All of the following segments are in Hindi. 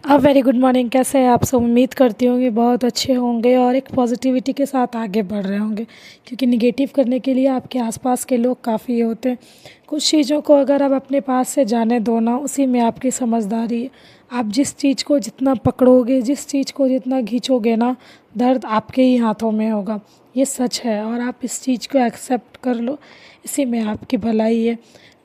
Very good morning. कैसे हैं आप सब? उम्मीद करती हूँ कि बहुत अच्छे होंगे और एक पॉजिटिविटी के साथ आगे बढ़ रहे होंगे, क्योंकि निगेटिव करने के लिए आपके आसपास के लोग काफ़ी होते हैं। कुछ चीज़ों को अगर आप अपने पास से जाने दो ना, उसी में आपकी समझदारी है। आप जिस चीज़ को जितना पकड़ोगे, जिस चीज़ को जितना खींचोगे ना, दर्द आपके ही हाथों में होगा। ये सच है और आप इस चीज़ को एक्सेप्ट कर लो, इसी में आपकी भलाई है।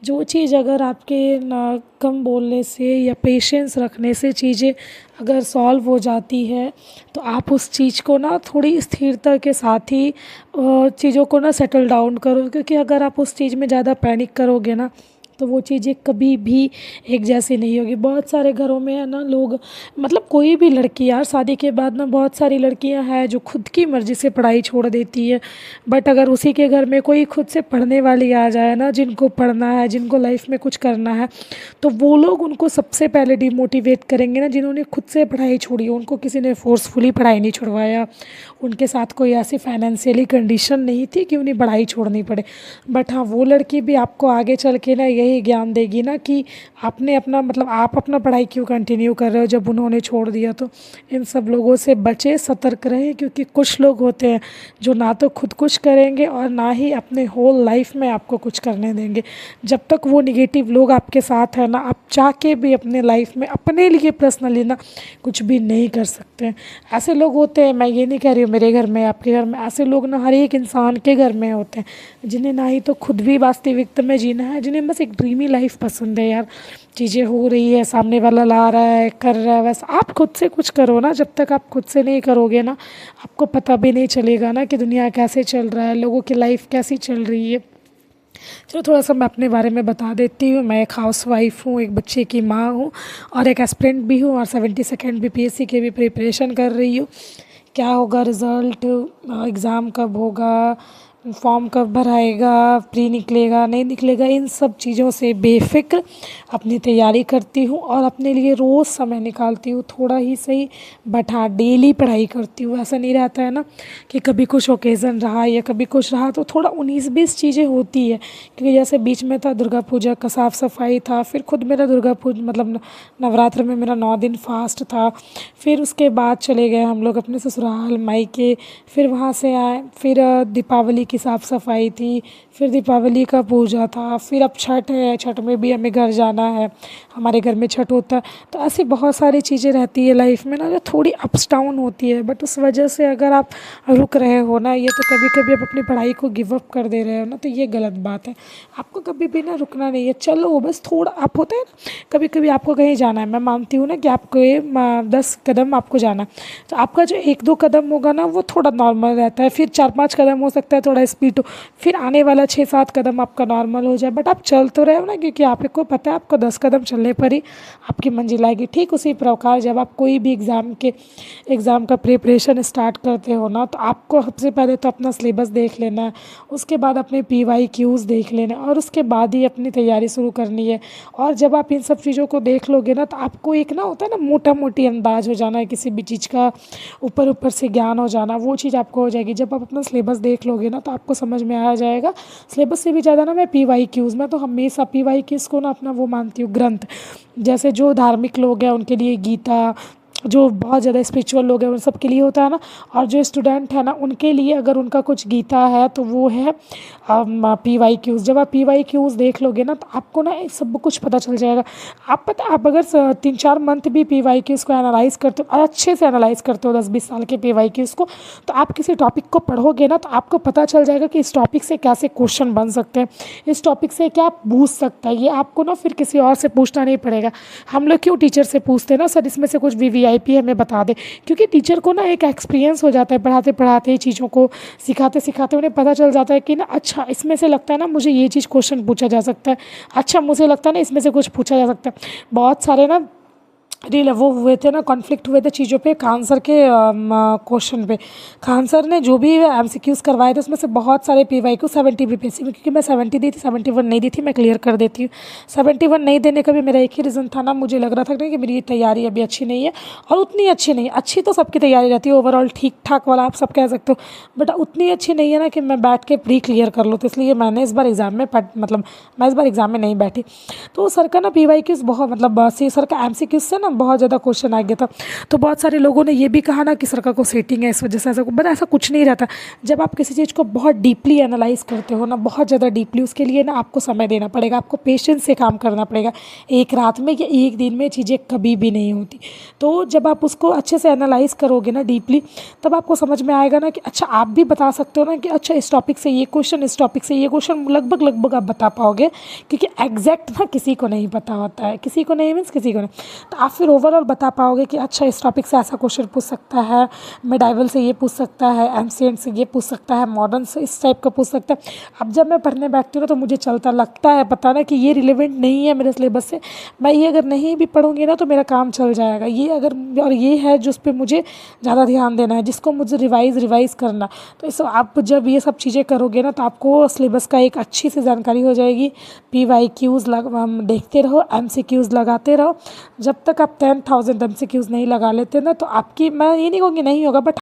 जो चीज़ अगर आपके ना कम बोलने से या पेशेंस रखने से चीज़ें अगर सॉल्व हो जाती है, तो आप उस चीज़ को ना थोड़ी स्थिरता के साथ ही चीज़ों को ना सेटल डाउन करो, क्योंकि अगर आप उस चीज़ में ज़्यादा पैनिक करोगे ना, तो वो चीज़ें कभी भी एक जैसी नहीं होगी। बहुत सारे घरों में है ना लोग, मतलब कोई भी लड़की यार शादी के बाद ना, बहुत सारी लड़कियां हैं जो खुद की मर्ज़ी से पढ़ाई छोड़ देती है। बट अगर उसी के घर में कोई खुद से पढ़ने वाली आ जाए ना, जिनको पढ़ना है, जिनको लाइफ में कुछ करना है, तो वो लोग उनको सबसे पहले डिमोटिवेट करेंगे ना, जिन्होंने खुद से पढ़ाई छोड़ी, उनको किसी ने फोर्सफुली पढ़ाई नहीं छुड़वाया, उनके साथ कोई ऐसी फाइनेंशियली कंडीशन नहीं थी कि उन्हें पढ़ाई छोड़नी पड़े। बट हाँ, वो लड़की भी आपको आगे चल के ना यही ज्ञान देगी ना कि आपने अपना मतलब आप अपना पढ़ाई क्यों कंटिन्यू कर रहे हो जब उन्होंने छोड़ दिया। तो इन सब लोगों से बचे, सतर्क रहें, क्योंकि कुछ लोग होते हैं जो ना तो खुद कुछ करेंगे और ना ही अपने होल लाइफ में आपको कुछ करने देंगे। जब तक वो निगेटिव लोग आपके साथ हैं ना, आप चाह के भी अपने लाइफ में अपने लिए पर्सनली ना कुछ भी नहीं कर सकते हैं। ऐसे लोग होते हैं, मैं ये नहीं कह रही हूँ मेरे घर में, आपके घर में, ऐसे लोग ना हर एक इंसान के घर में होते हैं, जिन्हें ना ही तो खुद भी वास्तविकता में जीना है, जिन्हें बस एक ड्रीमी लाइफ पसंद है यार। चीज़ें हो रही है, सामने वाला ला रहा है, कर रहा है, वैसा आप खुद से कुछ करो ना। जब तक आप खुद से नहीं करोगे ना, आपको पता भी नहीं चलेगा ना कि दुनिया कैसे चल रहा है, लोगों की लाइफ कैसी चल रही है। चलो थोड़ा सा मैं अपने बारे में बता देती हूँ। मैं एक हाउसवाइफ हूँ, एक बच्चे की माँ हूँ और एक एस्पिरेंट भी हूँ, और 72nd बीपीएससी के भी प्रिपरेशन कर रही हूँ। क्या होगा रिज़ल्ट, एग्ज़ाम कब होगा, फॉर्म कब भराएगा, प्री निकलेगा नहीं निकलेगा, इन सब चीज़ों से बेफ़िक्र अपनी तैयारी करती हूँ और अपने लिए रोज़ समय निकालती हूँ, थोड़ा ही सही बट हाँ डेली पढ़ाई करती हूँ। ऐसा नहीं रहता है ना कि कभी कुछ ओकेज़न रहा या कभी कुछ रहा तो थोड़ा 19-20 चीज़ें होती है। क्योंकि जैसे बीच में था दुर्गा पूजा का साफ़ सफाई था, फिर खुद मेरा दुर्गा पूजा मतलब नवरात्र में मेरा 9 दिन फास्ट था, फिर उसके बाद चले गए हम लोग अपने ससुराल मायके, फिर वहाँ से आए, फिर दीपावली की साफ़ सफाई थी, फिर दीपावली का पूजा था, फिर अब छठ है, छठ में भी हमें घर जाना है, हमारे घर में छठ होता है। तो ऐसी बहुत सारी चीज़ें रहती है लाइफ में ना, जो थोड़ी अप्स डाउन होती है। बट उस वजह से अगर आप रुक रहे हो ना, ये तो कभी कभी आप अपनी पढ़ाई को गिव अप कर दे रहे हो ना, तो ये गलत बात है। आपको कभी भी ना रुकना नहीं है, चलो बस थोड़ा, आप होते हैं ना कभी कभी आपको कहीं जाना है, मैं मानती हूँ ना कि आपको ये 10 कदम आपको जाना है, तो आपका जो 1-2 कदम होगा ना वो थोड़ा नॉर्मल रहता है, फिर 4-5 कदम हो सकता है थोड़ा स्पीड हो, फिर आने वाला 6-7 कदम आपका नॉर्मल हो जाए। बट आप चल तो रहे हो ना, क्योंकि आपको पता है आपको 10 कदम चलने पर ही आपकी मंजिल आएगी। ठीक उसी प्रकार जब आप कोई भी एग्ज़ाम का प्रिपरेशन स्टार्ट करते हो ना, तो आपको सबसे पहले तो अपना सिलेबस देख लेना है, उसके बाद अपने PYQs देख लेना है और उसके बाद ही अपनी तैयारी शुरू करनी है। और जब आप इन सब चीज़ों को देख लोगे ना, तो आपको एक ना होता है ना मोटा मोटी अंदाज़ हो जाना है किसी भी चीज़ का, ऊपर ऊपर से ज्ञान हो जाना, वो चीज़ आपको हो जाएगी। जब आप अपना सिलेबस देख लोगे ना, तो आपको समझ में आ जाएगा। सिलेबस से भी ज़्यादा ना मैं PYQs, मैं तो हमेशा PYQs को ना अपना वो मानती हूँ ग्रंथ। जैसे जो धार्मिक लोग हैं उनके लिए गीता, जो बहुत ज़्यादा स्पिरिचुअल लोग हैं उन सब के लिए होता है ना, और जो स्टूडेंट है ना उनके लिए अगर उनका कुछ गीता है तो वो है PYQs। जब आप PYQs देख लोगे ना, तो आपको ना सब कुछ पता चल जाएगा। आप अगर 3-4 मंथ भी PYQs को एनालाइज़ करते हो और अच्छे से एनालाइज़ करते हो 10-20 साल के PYQs को, तो आप किसी टॉपिक को पढ़ोगे ना, तो आपको पता चल जाएगा कि इस टॉपिक से कैसे क्वेश्चन बन सकते हैं, इस टॉपिक से क्या पूछ सकता है। ये आपको ना फिर किसी और से पूछना नहीं पड़ेगा। हम लोग क्यों टीचर से पूछते हैं ना, सर इसमें से कुछ VVIP हमें बता दे, क्योंकि टीचर को ना एक एक्सपीरियंस हो जाता है, पढ़ाते पढ़ाते चीज़ों को सिखाते सिखाते उन्हें पता चल जाता है कि ना अच्छा इसमें से लगता है ना मुझे ये चीज़ क्वेश्चन पूछा जा सकता है, अच्छा मुझे लगता है ना इसमें से कुछ पूछा जा सकता है। बहुत सारे ना वो हुए थे ना, कॉन्फ्लिक्ट हुए थे चीज़ों पे, खान सर के क्वेश्चन पे। खान सर ने जो भी MCQs करवाए थे उसमें से बहुत सारे PYQ 70 BPSC में, क्योंकि मैं 70 दी थी, 71 नहीं दी थी, मैं क्लियर कर देती हूँ। 71 नहीं देने का भी मेरा एक ही रीज़न था ना, मुझे लग रहा था कि मेरी तैयारी अभी अच्छी नहीं है, और उतनी अच्छी नहीं है। अच्छी तो सबकी तैयारी रहती है, ओवरऑल ठीक ठाक वाला आप सब कह सकते हो, बट उतनी अच्छी नहीं है ना कि मैं बैठ के प्री क्लियर कर लूँ। तो इसलिए मैंने इस बार एग्ज़ाम में मैं इस बार एग्ज़ाम में नहीं बैठी। तो सर का ना PYQs बहुत मतलब सर का MCQs से ना बहुत ज़्यादा क्वेश्चन आ गया था। तो बहुत सारे लोगों ने ये भी कहा ना कि सरकार को सेटिंग है इस वजह से ऐसा, बट ऐसा कुछ नहीं रहता। जब आप किसी चीज़ को बहुत डीपली एनालाइज करते हो ना, बहुत ज़्यादा डीपली, उसके लिए ना आपको समय देना पड़ेगा, आपको पेशेंस से काम करना पड़ेगा। एक रात में या एक दिन में चीज़ें कभी भी नहीं होती। तो जब आप उसको अच्छे से एनालाइज करोगे ना डीपली, तब आपको समझ में आएगा ना कि अच्छा आप भी बता सकते हो ना कि अच्छा इस टॉपिक से ये क्वेश्चन, इस टॉपिक से ये क्वेश्चन, लगभग आप बता पाओगे, क्योंकि एग्जैक्ट ना किसी को नहीं पता होता है, किसी को नहीं मीन्स किसी को नहीं। तो आप फिर ओवरऑल बता पाओगे कि अच्छा इस टॉपिक से ऐसा क्वेश्चन पूछ सकता है, मेडाइवल से ये पूछ सकता है, एंशिएंट से ये पूछ सकता है, मॉडर्न से इस टाइप का पूछ सकता है। अब जब मैं पढ़ने बैठती हूँ ना तो मुझे चलता लगता है पता ना कि ये रिलेवेंट नहीं है मेरे सिलेबस से, मैं ये अगर नहीं भी पढ़ूंगी ना तो मेरा काम चल जाएगा, ये अगर, और ये है जिस पे मुझे ज़्यादा ध्यान देना है, जिसको मुझे रिवाइज़ करना। तो इस आप जब ये सब चीज़ें करोगे ना तो आपको सिलेबस का एक अच्छी सी जानकारी हो जाएगी। PYQs देखते रहो, MCQs लगाते रहो। जब तक आप 10,000 MCQs नहीं लगा लेते ना तो आपकी, मैं ये नहीं कहूँगी नहीं होगा, बट